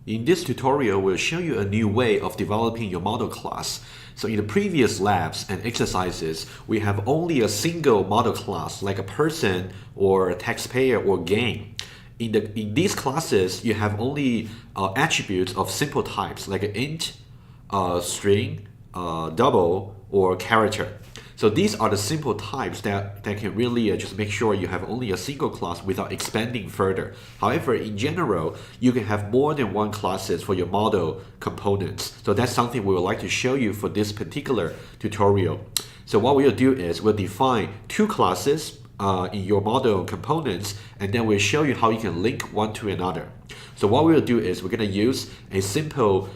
In this tutorial, we'll show you a new way of developing your model class. So in the previous labs and exercises, we have only a single model class like a person or a taxpayer or game. In these classes, you have only attributes of simple types like an int, string, double, or character. So these are the simple types that can really just make sure you have only a single class without expanding further. However, in general, you can have more than one classes for your model components. So that's something we would like to show you for this particular tutorial. So what we'll do is we'll define two classes in your model components, and then we'll show you how you can link one to another. So what we'll do is we're going to use a simple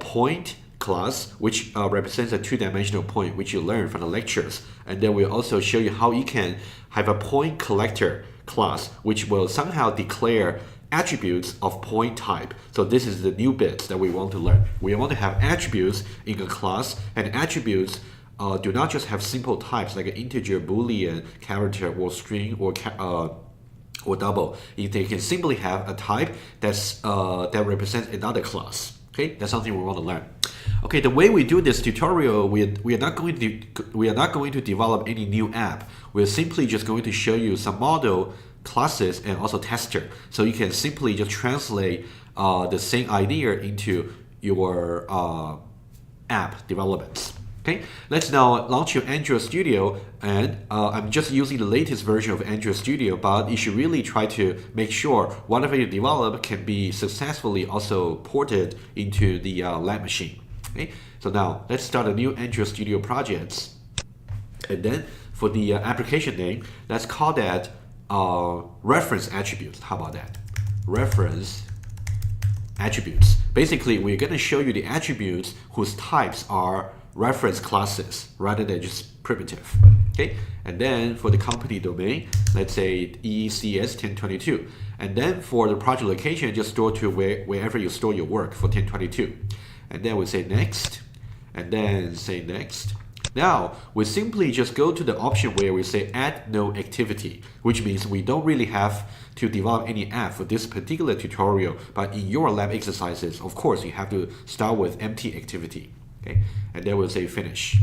point class, which represents a two-dimensional point, which you learn from the lectures. And then we'll also show you how you can have a point collector class, which will somehow declare attributes of point type. So this is the new bits that we want to learn. We want to have attributes in a class, and attributes do not just have simple types like an integer, boolean, character, or string, or double. They can simply have a type that represents another class. Okay, that's something we want to learn. Okay, the way we do this tutorial, we are not going to develop any new app. We're simply just going to show you some model classes and also tester. So you can simply just translate the same idea into your app developments. Okay, let's now launch your Android Studio, and I'm just using the latest version of Android Studio, but you should really try to make sure whatever you develop can be successfully also ported into the lab machine. Okay, so now let's start a new Android Studio project, and then for the application name, let's call that reference attributes. How about that? Reference attributes. Basically, we're going to show you the attributes whose types are reference classes rather than just primitive. Okay, and then for the company domain, let's say CS1022, and then for the project location, just store to wherever you store your work for 1022, and then we say next, and then say next. Now we simply just go to the option where we say add no activity, which means we don't really have to develop any app for this particular tutorial, but in your lab exercises, of course, you have to start with empty activity. Okay, and then we'll say finish.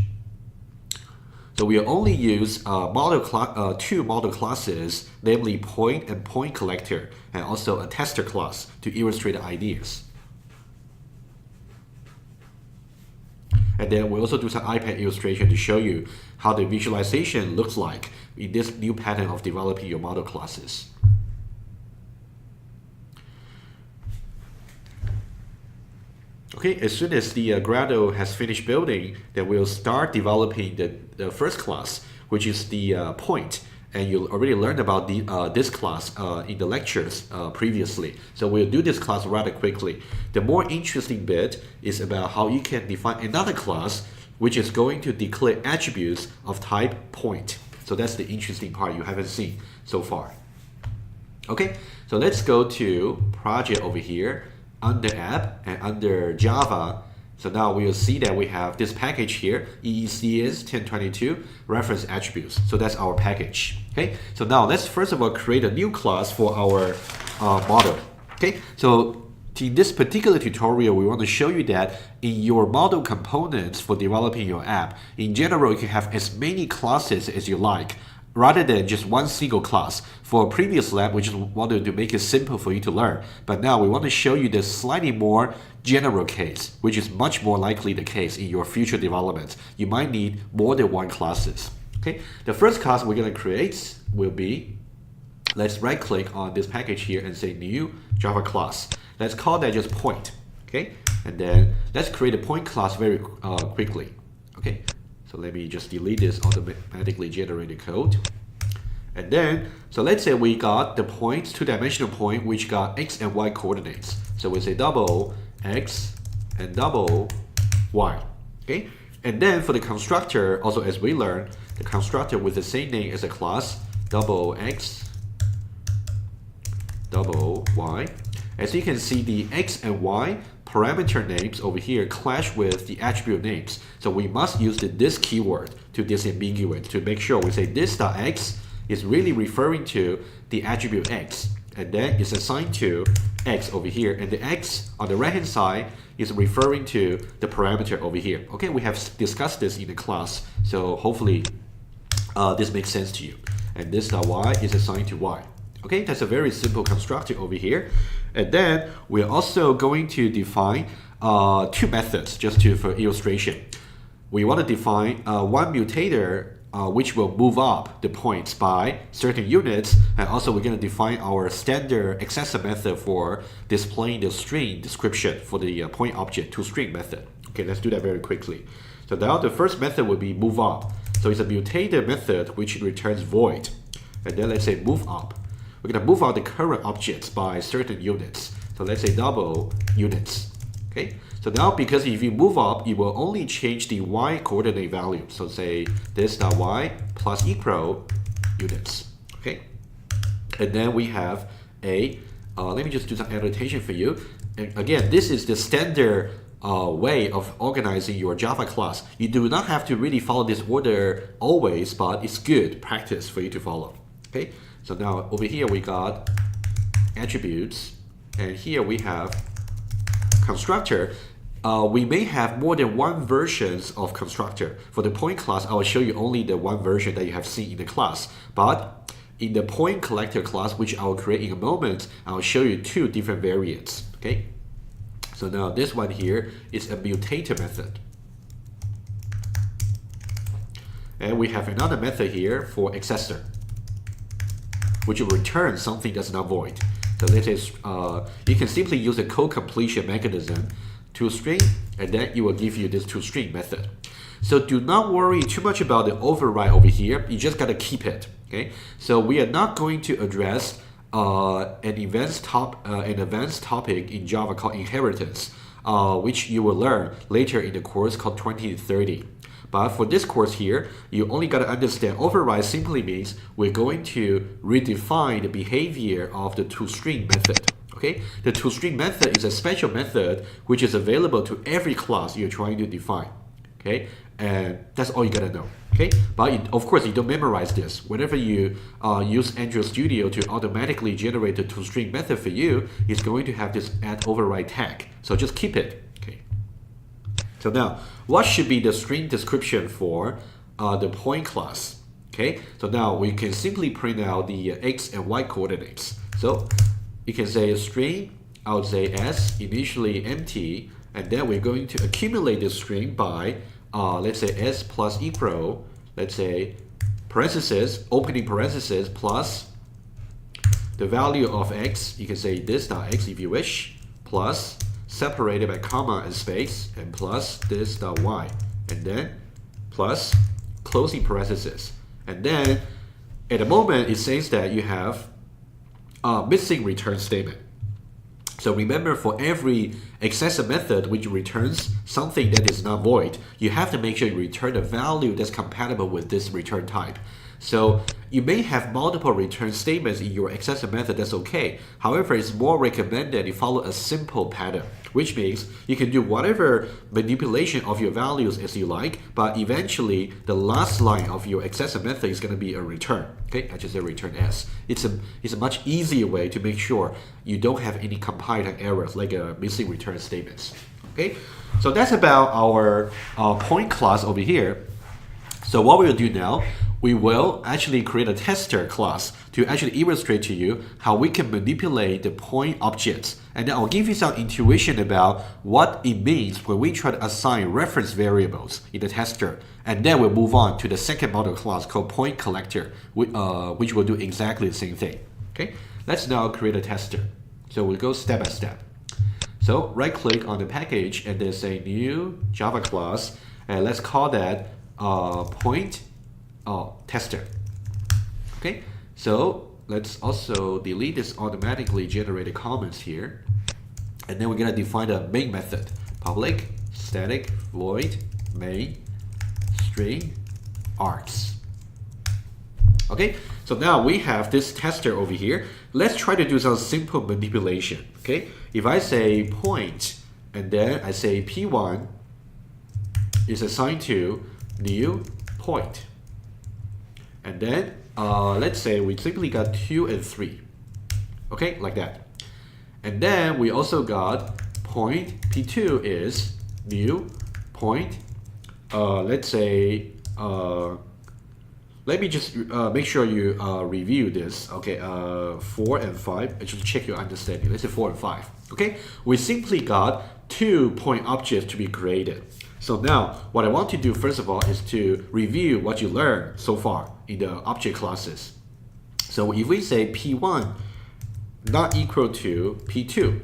So we'll only use two model classes, namely point and point collector, and also a tester class to illustrate the ideas. And then we'll also do some iPad illustration to show you how the visualization looks like in this new pattern of developing your model classes. Okay, as soon as the Gradle has finished building, then we'll start developing the first class, which is the point. And you already learned about this class in the lectures previously. So we'll do this class rather quickly. The more interesting bit is about how you can define another class, which is going to declare attributes of type point. So that's the interesting part you haven't seen so far. Okay, so let's go to project over here, under app and under Java. So now we will see that we have this package here, EECS1022 reference attributes. So that's our package. Okay, so now let's first of all create a new class for our model. Okay, so in this particular tutorial, we want to show you that in your model components for developing your app, in general, you can have as many classes as you like, rather than just one single class. For a previous lab, we just wanted to make it simple for you to learn. But now we want to show you the slightly more general case, which is much more likely the case in your future development. You might need more than one classes. Okay, the first class we're going to create will be, let's right click on this package here and say new Java class. Let's call that just point. Okay, and then let's create a point class very quickly. Okay. So let me just delete this automatically generated code. And then, so let's say we got the points, two-dimensional point, which got x and y coordinates. So we say double x and double y. Okay? And then for the constructor, also as we learned, the constructor with the same name as a class, double x, double y. As you can see, the x and y parameter names over here clash with the attribute names. So we must use this keyword to disambiguate, to make sure we say this.x is really referring to the attribute x, and then it's assigned to x over here, and the x on the right hand side is referring to the parameter over here. Okay, we have discussed this in the class, so hopefully this makes sense to you. And this y is assigned to y. Okay, that's a very simple constructor over here. And then we're also going to define two methods just for illustration. We want to define one mutator which will move up the points by certain units, and also we're going to define our standard accessor method for displaying the string description for the point object toString method. Okay, let's do that very quickly. So now the first method will be move up. So it's a mutator method which returns void. And then let's say move up. We're going to move out the current objects by certain units. So let's say double units. Okay. So now because if you move up, it will only change the y coordinate value. So say this dot y plus equal units. Okay. And then we have a, let me just do some annotation for you. And again, this is the standard way of organizing your Java class. You do not have to really follow this order always, but it's good practice for you to follow. Okay. So now over here we got attributes, and here we have constructor. We may have more than one versions of constructor. For the point class, I will show you only the one version that you have seen in the class. But in the point collector class, which I will create in a moment, I will show you two different variants. Okay. So now this one here is a mutator method. And we have another method here for accessor, which will return something that's not void. So let's say you can simply use a code completion mechanism toString, and then it will give you this toString method. So do not worry too much about the override over here. You just gotta keep it. Okay. So we are not going to address an advanced topic in Java called inheritance, which you will learn later in the course called 2030. But for this course here, you only got to understand override simply means we're going to redefine the behavior of the toString method. Okay, the toString method is a special method which is available to every class you're trying to define. Okay, and that's all you gotta know. Okay, but of course you don't memorize this. Whenever you use Android Studio to automatically generate the toString method for you, it's going to have this add override tag. So just keep it. Okay. So now, what should be the string description for the point class? Okay, so now we can simply print out the x and y coordinates. So you can say a string, I would say s, initially empty, and then we're going to accumulate this string by, let's say s plus equal, let's say parenthesis, opening parenthesis, plus the value of x, you can say this dot x if you wish, plus separated by comma and space, and plus this dot y, and then plus closing parenthesis. And then at the moment it says that you have a missing return statement. So remember, for every accessor method which returns something that is not void, you have to make sure you return a value that's compatible with this return type. So you may have multiple return statements in your accessor method, that's okay. However, it's more recommended you follow a simple pattern, which means you can do whatever manipulation of your values as you like, but eventually the last line of your accessor method is going to be a return. Okay, I just say return s. It's a much easier way to make sure you don't have any compiler errors like missing return statements. Okay, so that's about our point class over here. So what we'll do now, we will actually create a tester class to actually illustrate to you how we can manipulate the point objects. And then I'll give you some intuition about what it means when we try to assign reference variables in the tester. And then we'll move on to the second model class called point collector, which will do exactly the same thing. Okay, let's now create a tester. So we'll go step by step. So right click on the package and then say new Java class, and let's call that point tester. Okay, so let's also delete this automatically generated comments here, and then we're gonna define a main method: public static void main string args. Okay, so now we have this tester over here. Let's try to do some simple manipulation. Okay, if I say point and then I say p1 is assigned to new point, and then let's say we simply got 2 and 3. Okay, like that. And then we also got point P2 is new point, let's say, let me just make sure you review this, okay, 4 and 5, just check your understanding. Let's say 4 and 5, okay? We simply got 2 point objects to be created. So now, what I want to do first of all is to review what you learned so far in the object classes. So if we say P1 not equal to P2,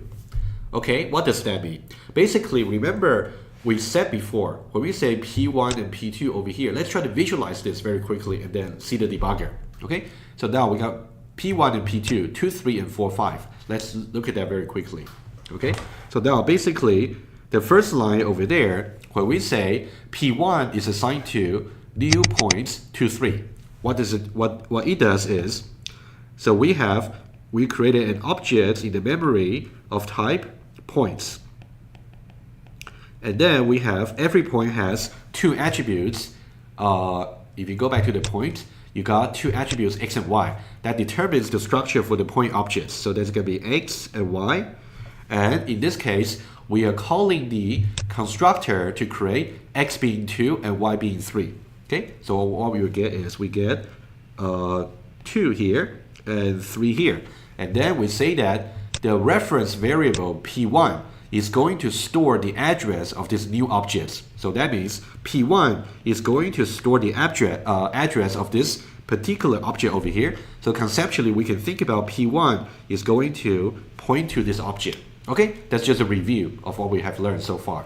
okay, what does that mean? Basically, remember we said before, when we say P1 and P2 over here, let's try to visualize this very quickly and then see the debugger, okay? So now we got P1 and P2, 2, 3, and 4, 5. Let's look at that very quickly, okay? So now basically, the first line over there, when we say P1 is assigned to new points 2, 3, what it does is, so we created an object in the memory of type points. And then we have every point has 2 attributes. If you go back to the point, you got 2 attributes x and y. That determines the structure for the point objects. So there's going to be x and y. And in this case, we are calling the constructor to create x being 2 and y being 3. Okay, so what we will get is we get 2 here and 3 here. And then we say that the reference variable P1 is going to store the address of this new object. So that means P1 is going to store the address of this particular object over here. So conceptually, we can think about P1 is going to point to this object. Okay, that's just a review of what we have learned so far.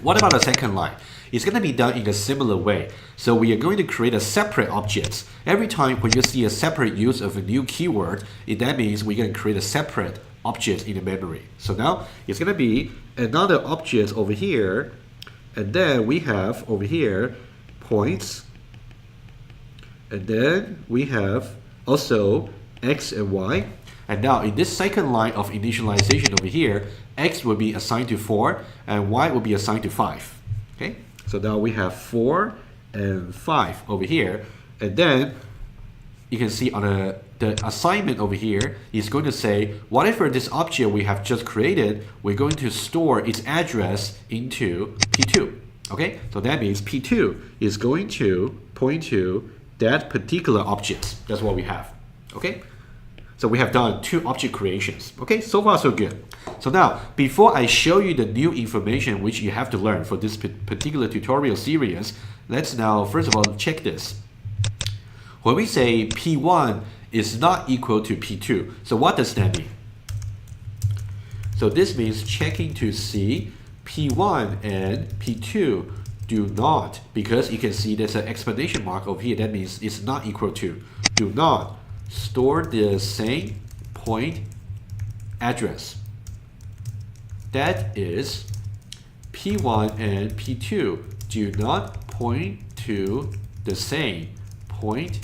What about the second line? It's going to be done in a similar way. So we are going to create a separate object. Every time when you see a separate use of a new keyword, that means we're going to create a separate object in the memory. So now it's going to be another object over here, and then we have over here points, and then we have also x and y. And now in this second line of initialization over here, x will be assigned to 4 and y will be assigned to 5. Okay, so now we have 4 and 5 over here, and then you can see on the assignment over here is going to say whatever this object we have just created, we're going to store its address into P2. Okay, so that means P2 is going to point to that particular object. That's what we have. Okay, so we have done 2 object creations. Okay, so far so good. So now, before I show you the new information which you have to learn for this particular tutorial series, let's now first of all check this. When we say P1 is not equal to P2, so what does that mean? So this means checking to see P1 and P2 do not, because you can see there's an exclamation mark over here, that means it's not equal to, do not store the same point address. That is, P1 and P2 do not point to the same point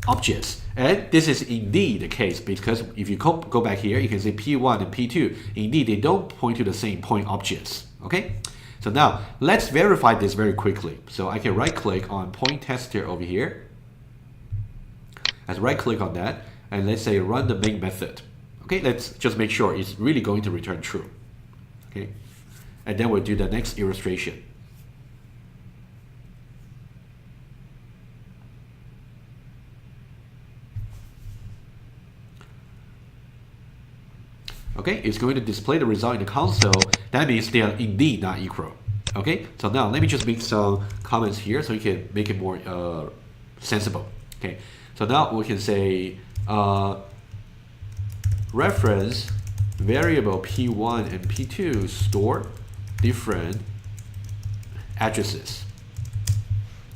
objects. And this is indeed the case, because if you go back here, you can see P1 and P2, indeed they don't point to the same point objects. Okay, so now let's verify this very quickly. So I can right click on point tester over here. Let's right click on that and let's say run the main method. Okay, let's just make sure it's really going to return true. Okay, and then we'll do the next illustration. Okay, it's going to display the result in the console. That means they are indeed not equal. Okay, so now let me just make some comments here so you can make it more sensible. Okay, so now we can say reference variable P1 and P2 store different addresses.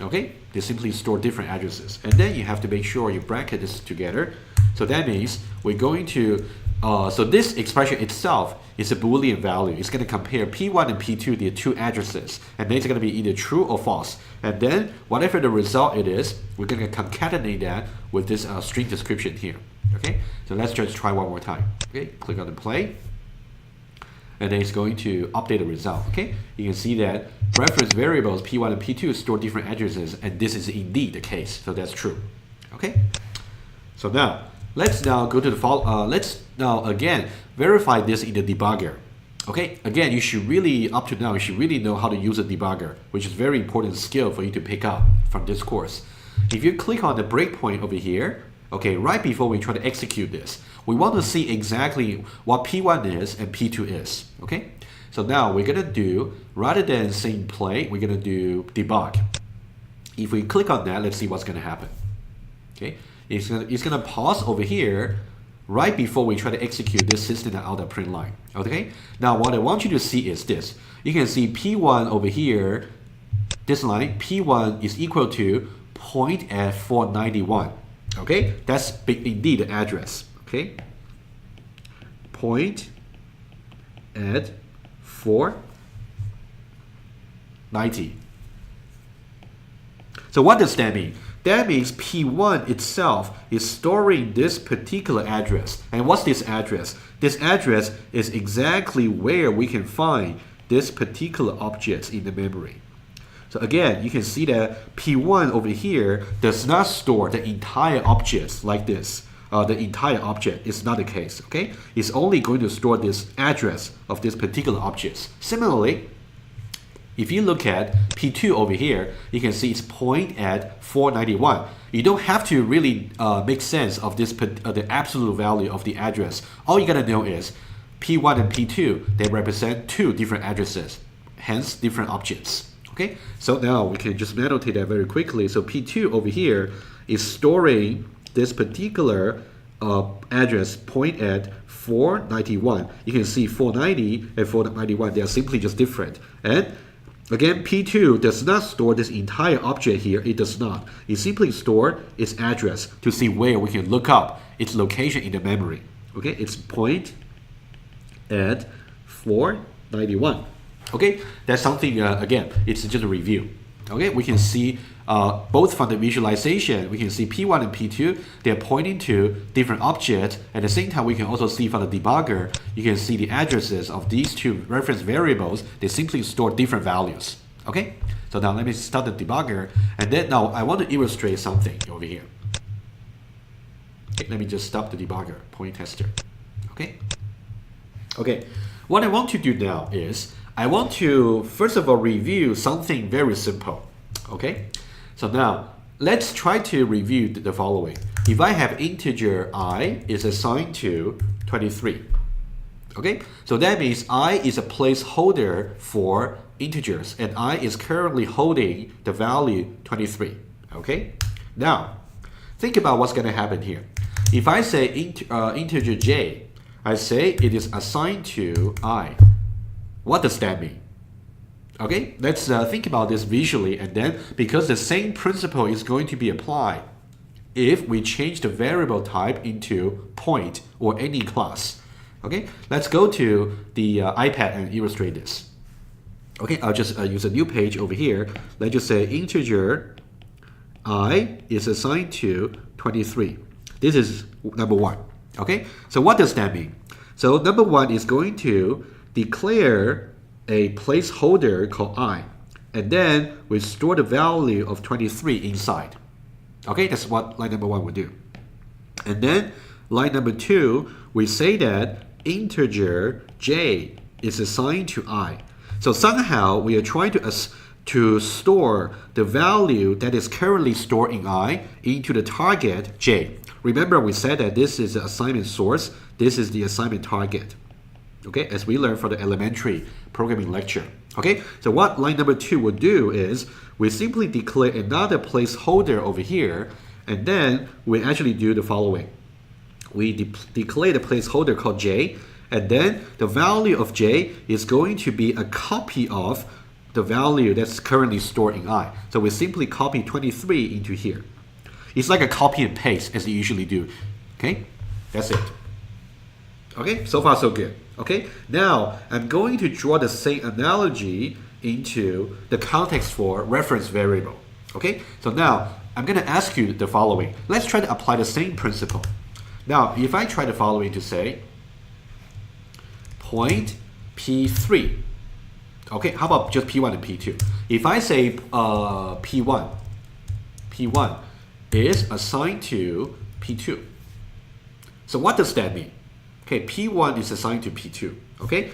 Okay, they simply store different addresses, and then you have to make sure you bracket this together. So that means we're going to so this expression itself is a Boolean value. It's going to compare P1 and P2, the 2 addresses, and then it's going to be either true or false. And then whatever the result it is, we're going to concatenate that with this string description here. Okay, so let's just try one more time. Okay, click on the play, and then it's going to update the result. Okay, you can see that reference variables P1 and P2 store different addresses, and this is indeed the case. So that's true. Okay, so now let's now go to the let's now again verify this in the debugger. Okay, again, you should really, up to now, you should really know how to use a debugger, which is a very important skill for you to pick up from this course. If you click on the breakpoint over here, okay, right before we try to execute this, we want to see exactly what P1 is and P2 is, okay? So now we're gonna do, rather than saying play, we're gonna do debug. If we click on that, let's see what's gonna happen, okay? It's gonna pause over here right before we try to execute this system.out.println line. Okay? Now what I want you to see is this. You can see P1 over here, this line, P1 is equal to point at 491. Okay? That's indeed the address. Okay? Point at 490. So what does that mean? That means P1 itself is storing this particular address. And what's this address? This address is exactly where we can find this particular object in the memory. So again, you can see that P1 over here does not store the entire object like this. The entire object is not the case, okay? It's only going to store this address of this particular object. Similarly, if you look at P2 over here, you can see it's point at 491. You don't have to really make sense of this the absolute value of the address. All you gotta know is P1 and P2, they represent two different addresses, hence different objects. Okay, so now we can just annotate that very quickly. So P2 over here is storing this particular address point at 491. You can see 490 and 491, they are simply just different. And again, P2 does not store this entire object here. It does not. It simply stores its address to see where we can look up its location in the memory. Okay, it's point at 491. Okay, that's something, again, it's just a review. Okay, we can see both from the visualization, we can see P1 and P2, they're pointing to different objects. At the same time, we can also see from the debugger, you can see the addresses of these two reference variables, they simply store different values. Okay, so now let me start the debugger, and then now I want to illustrate something over here. Okay, let me just stop the debugger, point tester. Okay, what I want to do now is, I want to, first of all, review something very simple, okay? So now, let's try to review the following. If I have integer I is assigned to 23, okay? So that means I is a placeholder for integers, and I is currently holding the value 23, okay? Now, think about what's gonna happen here. If I say integer j, I say it is assigned to I. What does that mean? Okay, let's think about this visually, and then because the same principle is going to be applied if we change the variable type into point or any class. Okay, let's go to the iPad and illustrate this. Okay, I'll just use a new page over here. Let's just say integer I is assigned to 23. This is number one. Okay, so what does that mean? So number one is going to declare a placeholder called I, and then we store the value of 23 inside. Okay, that's what line number one would do. And then line number two, we say that integer j is assigned to I. So somehow we are trying to store the value that is currently stored in I into the target j. Remember, we said that this is the assignment source, this is the assignment target. Okay, as we learned from the elementary programming lecture. Okay, so what line number two would do is we simply declare another placeholder over here, and then we actually do the following. We declare the placeholder called j, and then the value of j is going to be a copy of the value that's currently stored in I. So we simply copy 23 into here. It's like a copy and paste as you usually do. Okay, that's it. Okay, so far so good. Okay, now I'm going to draw the same analogy into the context for reference variable. Okay, so now I'm going to ask you the following. Let's try to apply the same principle. Now, if I try the following to say point P3, okay, how about just P1 and P2? If I say P1 is assigned to P2, So what does that mean? Okay, P1 is assigned to P2. Okay,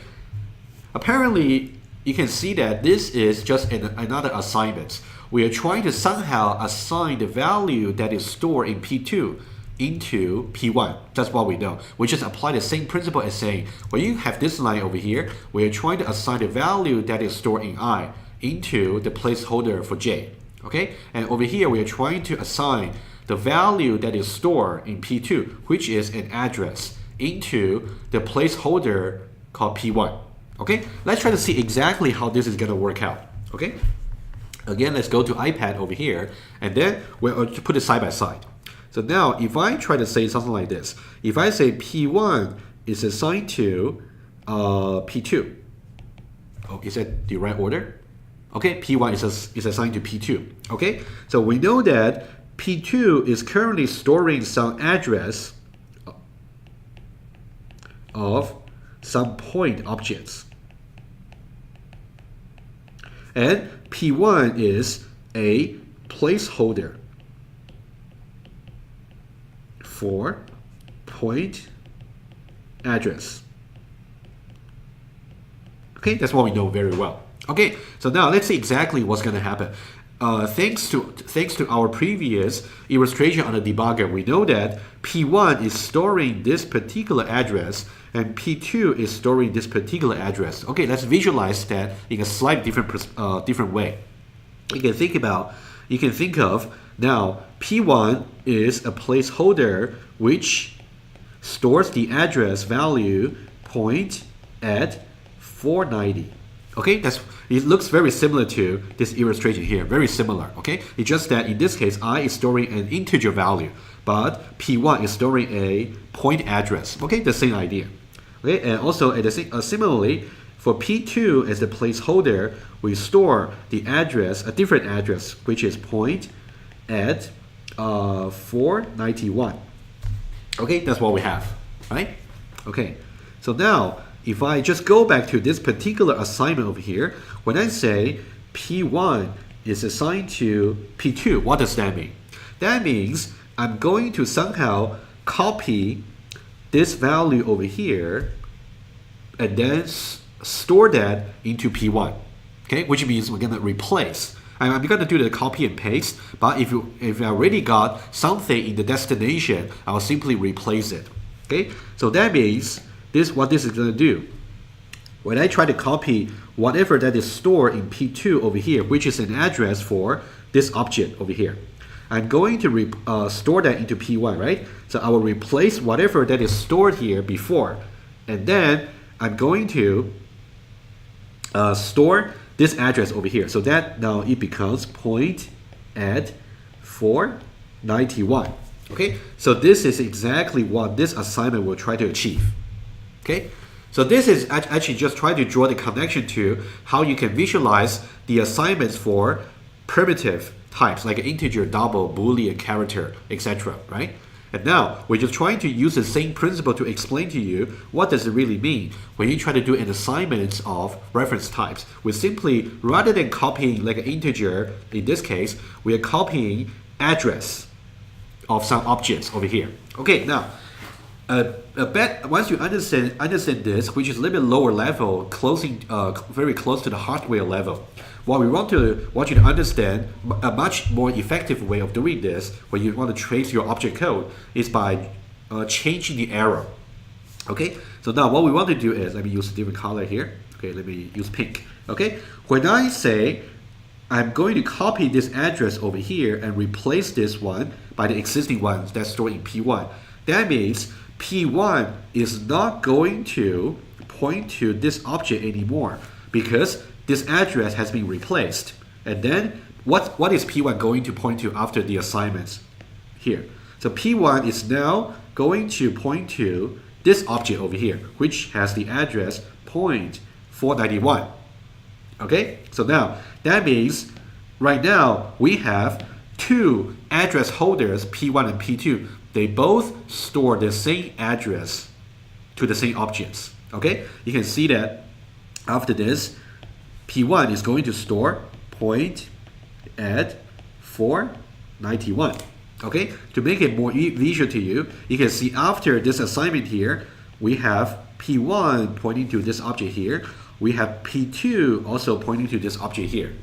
apparently you can see that this is just another assignment. We are trying to somehow assign the value that is stored in P2 into P1. That's what we know. We just apply the same principle as saying, when you have this line over here, we are trying to assign the value that is stored in I into the placeholder for J. Okay, and over here we are trying to assign the value that is stored in P2, which is an address, into the placeholder called P1. Okay, let's try to see exactly how this is going to work out. Okay, again, let's go to iPad over here, and then we'll put it side by side. So now, if I try to say something like this, if I say P1 is assigned to P2, oh, is that the right order? Okay, P1 is assigned to P2. Okay, so we know that P2 is currently storing some address of some point objects. And P1 is a placeholder for point address. Okay, that's what we know very well. Okay, so now let's see exactly what's going to happen. Thanks to our previous illustration on the debugger, we know that P1 is storing this particular address and P2 is storing this particular address. Okay, let's visualize that in a slightly different way. You can think of now P1 is a placeholder which stores the address value point at 490. Okay, it looks very similar to this illustration here, very similar. Okay, it's just that in this case, I is storing an integer value, but P1 is storing a point address. Okay, the same idea. Okay, and also similarly, for P2 as the placeholder, we store the address, a different address, which is point at 491. Okay, that's what we have, right? Okay, so now if I just go back to this particular assignment over here, when I say P1 is assigned to P2, what does that mean? That means I'm going to somehow copy this value over here and then store that into P1. Okay, which means we're going to replace. I'm going to do the copy and paste, but if I already got something in the destination, I'll simply replace it. Okay, so that means what this is going to do. When I try to copy whatever that is stored in P2 over here, which is an address for this object over here, I'm going to store that into P1, right? So I will replace whatever that is stored here before, and then I'm going to store this address over here. So that now it becomes point at 491. Okay, so this is exactly what this assignment will try to achieve. Okay, so this is actually just trying to draw the connection to how you can visualize the assignments for primitive types like integer, double, boolean, character, etc. Right? And now we're just trying to use the same principle to explain to you what does it really mean when you try to do an assignment of reference types. We simply, rather than copying like an integer, in this case, we are copying address of some objects over here. Okay, now once you understand this, which is a little bit lower level, very close to the hardware level, what we want you to understand, a much more effective way of doing this when you want to trace your object code is by changing the arrow. Okay, so now what we want to do is, let me use a different color here. Okay, let me use pink. Okay, when I say I'm going to copy this address over here and replace this one by the existing one that's stored in P1, that means P1 is not going to point to this object anymore because this address has been replaced. And then what is P1 going to point to after the assignments here? So P1 is now going to point to this object over here, which has the address point 491. Okay, so now that means right now we have two address holders, P1 and P2. They both store the same address to the same objects. Okay, you can see that after this, P1 is going to store point at 491. Okay, to make it more visual to you, you can see after this assignment here, we have P1 pointing to this object here. We have P2 also pointing to this object here.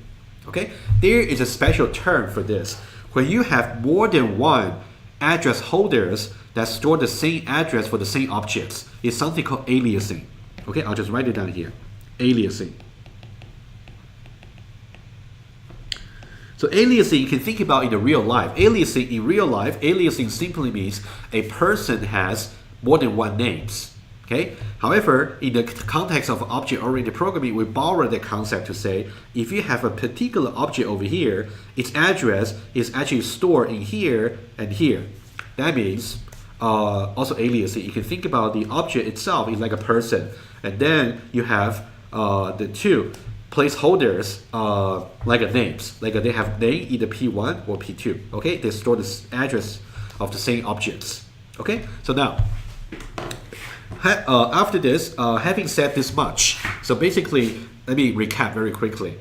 Okay, there is a special term for this. When you have more than one address holders that store the same address for the same objects, it's something called aliasing. Okay, I'll just write it down here. Aliasing. So aliasing, you can think about in the real life. Aliasing in real life, aliasing simply means a person has more than one names. Okay. However, in the context of object-oriented programming, we borrow the concept to say if you have a particular object over here, its address is actually stored in here and here. That means also aliasing. You can think about the object itself is like a person, and then you have the two placeholders like a names, like they have name either P1 or P2. Okay, they store the address of the same objects. Okay, so now after this, having said this much, so basically let me recap very quickly.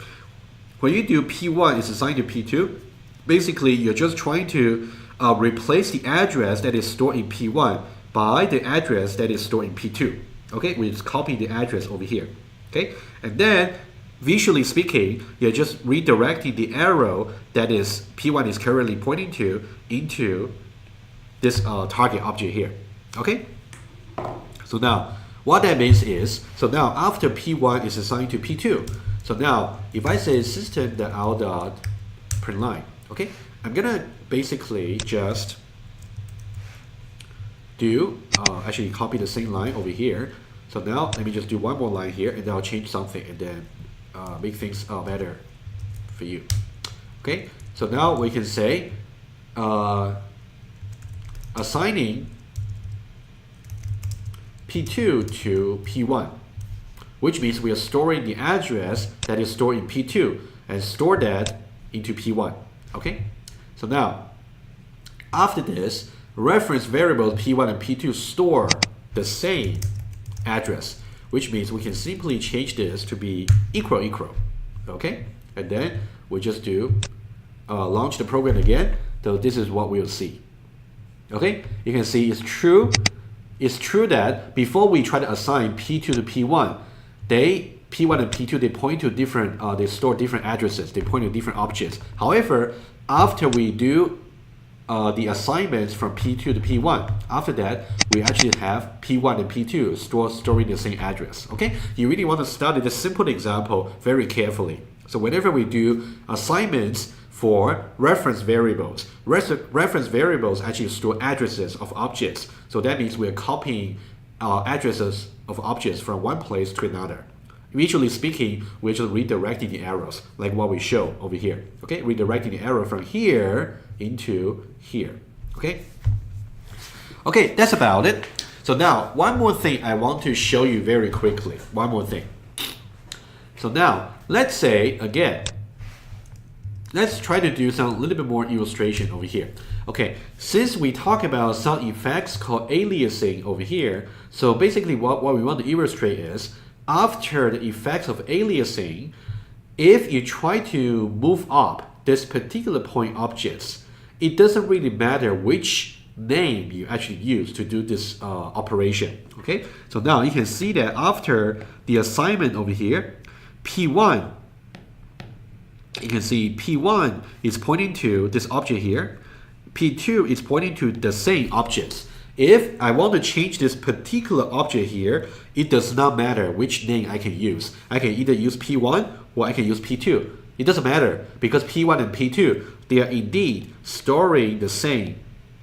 When you do P1 is assigned to P2, basically you're just trying to replace the address that is stored in P1 by the address that is stored in P2. Okay, we just copy the address over here. Okay, and then visually speaking, you're just redirecting the arrow that is P1 is currently pointing to into this target object here. Okay, so now what that means is, so now after P1 is assigned to P2, so now if I say system.out.println, okay, I'm gonna basically just do actually copy the same line over here. So now let me just do one more line here, and then I'll change something and then make things better for you. Okay, so now we can say assigning P2 to P1, which means we are storing the address that is stored in P2 and store that into P1. Okay, so now after this, reference variables P1 and P2 store the same address, which means we can simply change this to be equal. Okay, and then we just do launch the program again. So this is what we'll see. Okay, you can see it's true. It's true that before we try to assign P2 to P1, P1 and P2 they point to different they store different addresses. They point to different objects. However, after we do the assignments from P2 to P1, after that we actually have P1 and P2 storing the same address. Okay, you really want to study this simple example very carefully. So whenever we do assignments for reference variables, reference variables actually store addresses of objects. So that means we're copying addresses of objects from one place to another. Visually speaking, we're just redirecting the arrows like what we show over here. Okay, redirecting the arrow from here into here. Okay, that's about it. So now one more thing I want to show you very quickly. One more thing. So now let's say again, let's try to do some little bit more illustration over here. Okay, since we talk about some effects called aliasing over here, so basically what we want to illustrate is after the effects of aliasing, if you try to move up this particular point objects, it doesn't really matter which name you actually use to do this operation. Okay, so now you can see that after the assignment over here, P1, you can see P1 is pointing to this object here. P2 is pointing to the same objects. If I want to change this particular object here, it does not matter which name I can use. I can either use P1 or I can use P2. It doesn't matter because P1 and P2, they are indeed storing the same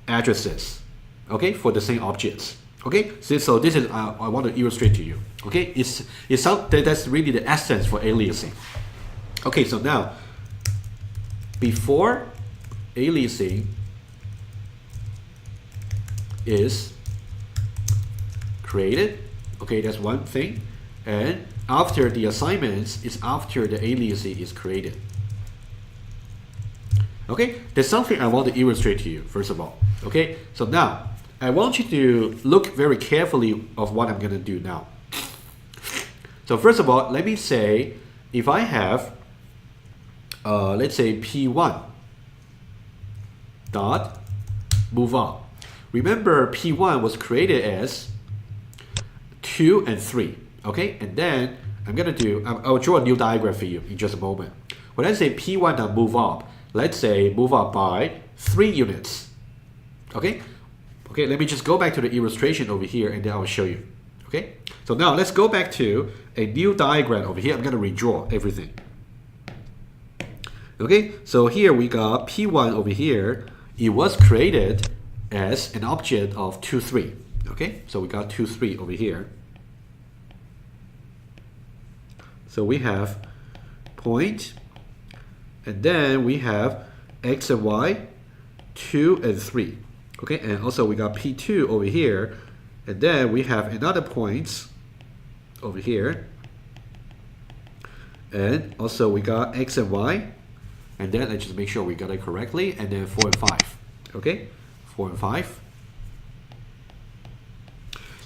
addresses, okay, for the same objects. Okay, so this is I want to illustrate to you. Okay, that's really the essence for aliasing. Okay, so now before aliasing is created, okay, that's one thing, and after the assignments is after the aliasing is created. Okay, there's something I want to illustrate to you first of all. Okay, so now I want you to look very carefully of what I'm going to do now. So first of all, let me say if I have let's say P1 dot move up. Remember, P1 was created as 2 and 3. Okay, and then I'll draw a new diagram for you in just a moment. When I say P1 now move up, let's say move up by 3 units. Okay, let me just go back to the illustration over here and then I'll show you. Okay, so now let's go back to a new diagram over here. I'm going to redraw everything. Okay, so here we got P1 over here. It was created as an object of 2, 3. Okay, so we got 2, 3 over here. So we have point, and then we have x and y, 2 and 3. Okay, and also we got P2 over here, and then we have another point over here, and also we got x and y, and then let's just make sure we got it correctly, and then 4 and 5. Okay, 4 and 5.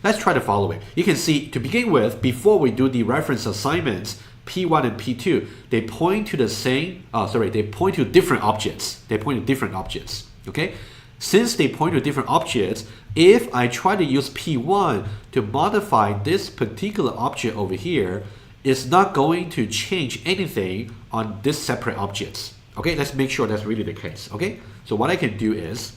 Let's try the following. You can see, to begin with, before we do the reference assignments, P1 and P2, they point to the same, they point to different objects. Okay? Since they point to different objects, if I try to use P1 to modify this particular object over here, it's not going to change anything on these separate objects. Okay? Let's make sure that's really the case. Okay? So what I can do is,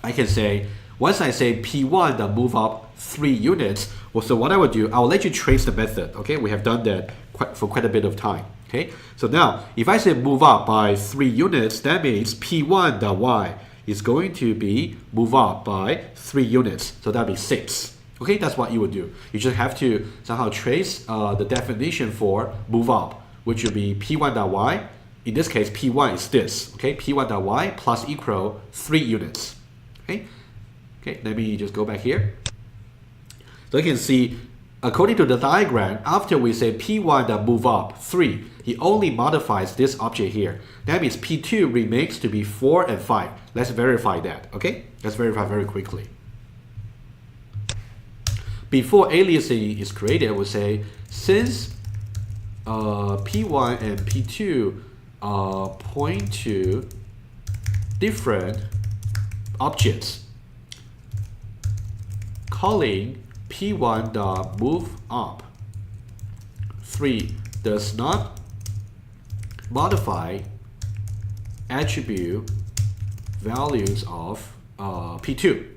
I can say, once I say P1 then move up 3 units, well, so what I would do, I'll let you trace the method. Okay, we have done that for quite a bit of time. Okay, so now if I say move up by 3 units, that means P1 dot y is going to be move up by 3 units. So that'd be 6. Okay, that's what you would do. You just have to somehow trace the definition for move up, which would be P1 dot y. In this case, P1 is this. Okay, P1 dot y plus equal 3 units. Okay. Okay, let me just go back here. So you can see, according to the diagram, after we say P1 that move up 3, he only modifies this object here. That means P2 remains to be 4 and 5. Let's verify that, okay? Let's verify very quickly. Before aliasing is created, we'll say, since P1 and P2 point to different objects, calling P1 dot move up 3 does not modify attribute values of P2,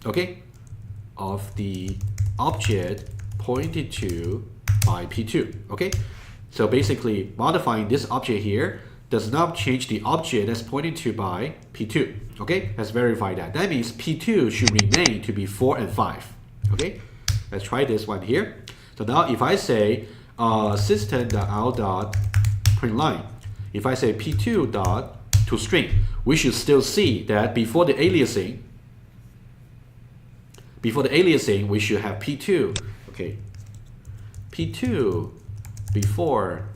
okay, of the object pointed to by P2. Okay, so basically modifying this object here does not change the object that's pointed to by P2. Okay, let's verify that. That means P2 should remain to be 4 and 5. Okay, let's try this one here. So now if I say system.out.println, if I say P2 dot to string, we should still see that before the aliasing, we should have P2. Okay, P2 before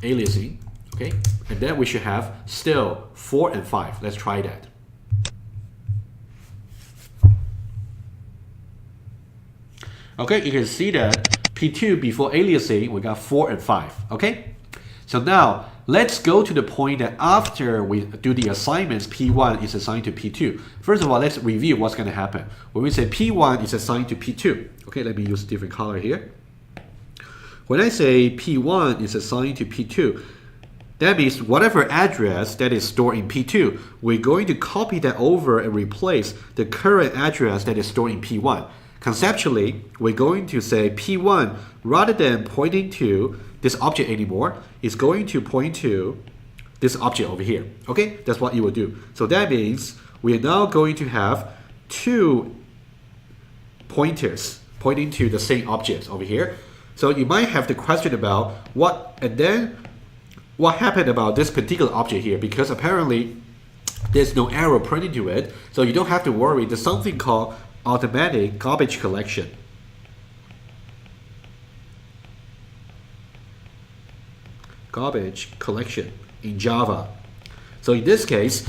aliasing. Okay, and then we should have still 4 and 5. Let's try that. Okay, you can see that P2 before aliasing, we got 4 and 5. Okay, so now let's go to the point that after we do the assignments, P1 is assigned to P2. First of all, let's review what's going to happen. When we say P1 is assigned to P2, okay, let me use a different color here. When I say P1 is assigned to P2, that means whatever address that is stored in P2, we're going to copy that over and replace the current address that is stored in P1. Conceptually, we're going to say P1, rather than pointing to this object anymore, is going to point to this object over here. Okay, that's what you will do. So that means we are now going to have 2 pointers pointing to the same objects over here. So you might have the question about what happened about this particular object here, because apparently there's no arrow pointing to it, so you don't have to worry. There's something called automatic garbage collection. Garbage collection in Java. So in this case,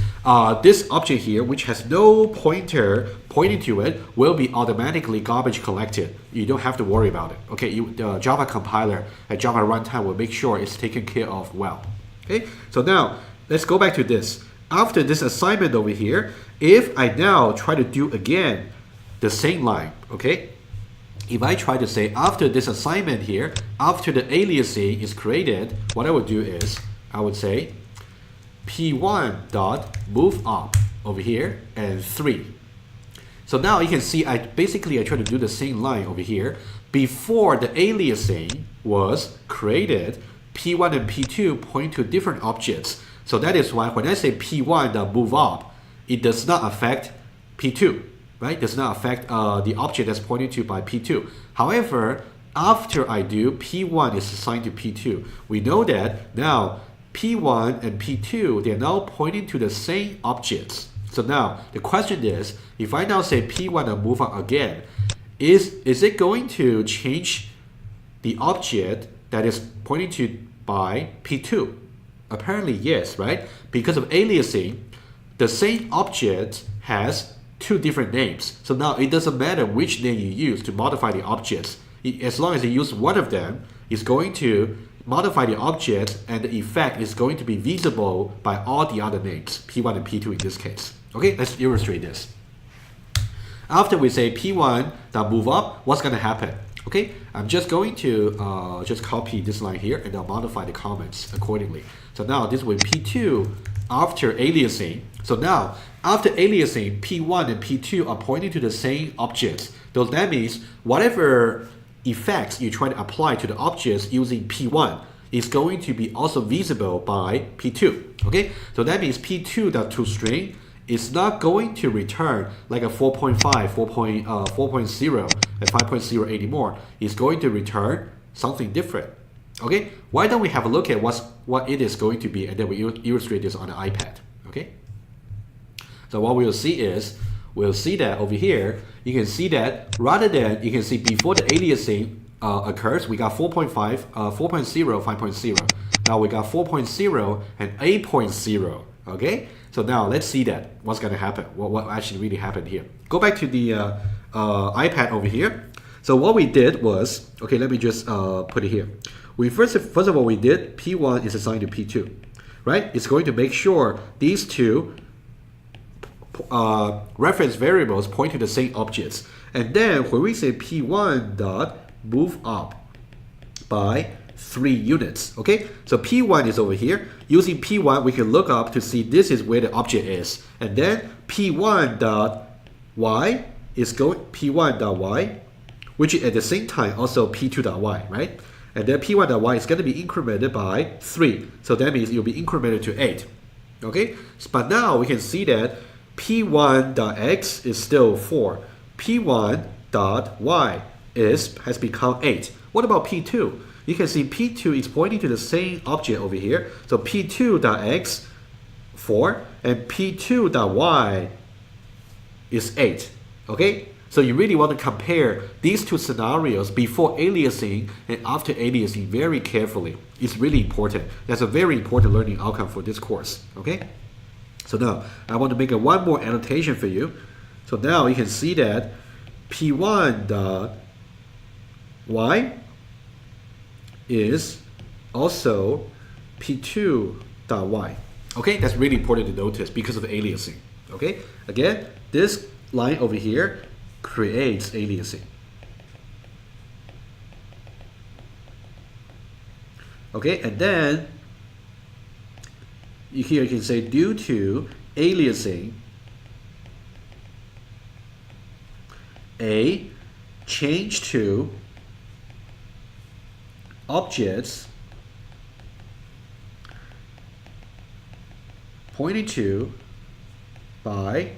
this object here, which has no pointer pointing to it, will be automatically garbage collected. You don't have to worry about it. Okay, the Java compiler at Java runtime will make sure it's taken care of well. Okay, so now let's go back to this. after this assignment over here, if I now try to do again the same line, okay? If I try to say after this assignment here, after the aliasing is created, what I would do is I would say P1 dot move up over here and 3. So now you can see I try to do the same line over here. Before the aliasing was created, P1 and P2 point to different objects. So that is why when I say P1 dot move up, it does not affect P2. Right? Does not affect the object that's pointed to by P2. However, after I do, P1 is assigned to P2. We know that now P1 and P2, they're now pointing to the same objects. So now the question is, if I now say P1 and move up again, is it going to change the object that is pointing to by P2? Apparently yes, right? Because of aliasing, the same object has two different names. So now it doesn't matter which name you use to modify the objects. As long as you use one of them, it's going to modify the object and the effect is going to be visible by all the other names, P1 and P2 in this case. Okay, let's illustrate this. After we say P1 that move up, what's going to happen? Okay, I'm just going to just copy this line here and I'll modify the comments accordingly. So now this will be P2 after aliasing. So now, after aliasing, P1 and P2 are pointing to the same objects. So that means whatever effects you try to apply to the objects using P1 is going to be also visible by P2. Okay, so that means P2.toString is not going to return like a 4.5, 4.0, and 5.0 anymore. It's going to return something different. Okay, why don't we have a look at what it is going to be, and then we illustrate this on the iPad. Okay. So what we'll see is, we'll see that over here, you can see that rather than, you can see before the aliasing occurs, we got 4.5, 4.0, 5.0. Now we got 4.0 and 8.0, okay? So now let's see that, what's gonna happen, what actually really happened here. Go back to the iPad over here. So what we did was, okay, let me just put it here. We first of all, we did P1 is assigned to P2, right? It's going to make sure these two reference variables point to the same objects. And then when we say P1 dot move up by 3 units, okay? So P1 is over here. Using P1, we can look up to see this is where the object is. And then P1 dot y is going P1 dot y, which is at the same time also P2 dot y, right? And then P1 dot y is going to be incremented by 3. So that means it will be incremented to 8. Okay? But now we can see that P1.x is still 4. P1.y has become 8. What about P2? You can see P2 is pointing to the same object over here. So P2.x 4 and P2.y is 8. Okay? So you really want to compare these two scenarios before aliasing and after aliasing very carefully. It's really important. That's a very important learning outcome for this course. Okay? So now I want to make one more annotation for you. So now you can see that P1.y is also P2.y. Okay, that's really important to notice because of aliasing. Okay, again, this line over here creates aliasing. Okay, and then here you can say due to aliasing, A change to objects pointed to by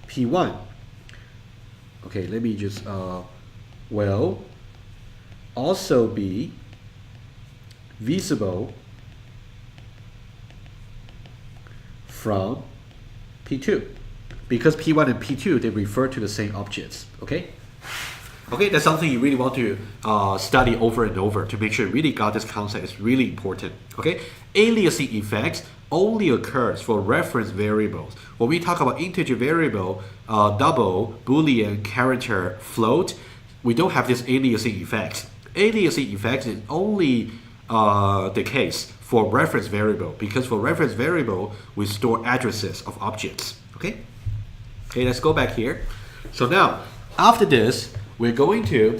P1. Okay, let me just will also be visible from P2, because P1 and P2 they refer to the same objects. Okay, that's something you really want to study over and over to make sure you really got this concept. It's really important. Okay, aliasing effects only occurs for reference variables. When we talk about integer variable, double, boolean, character, float, we don't have this aliasing effect. Aliasing effect is only the case for reference variable, because for reference variable, we store addresses of objects, okay? Okay, let's go back here. So now, after this, we're going to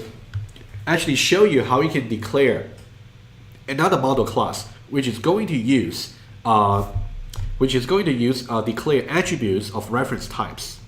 actually show you how you can declare another model class, which is going to use declare attributes of reference types.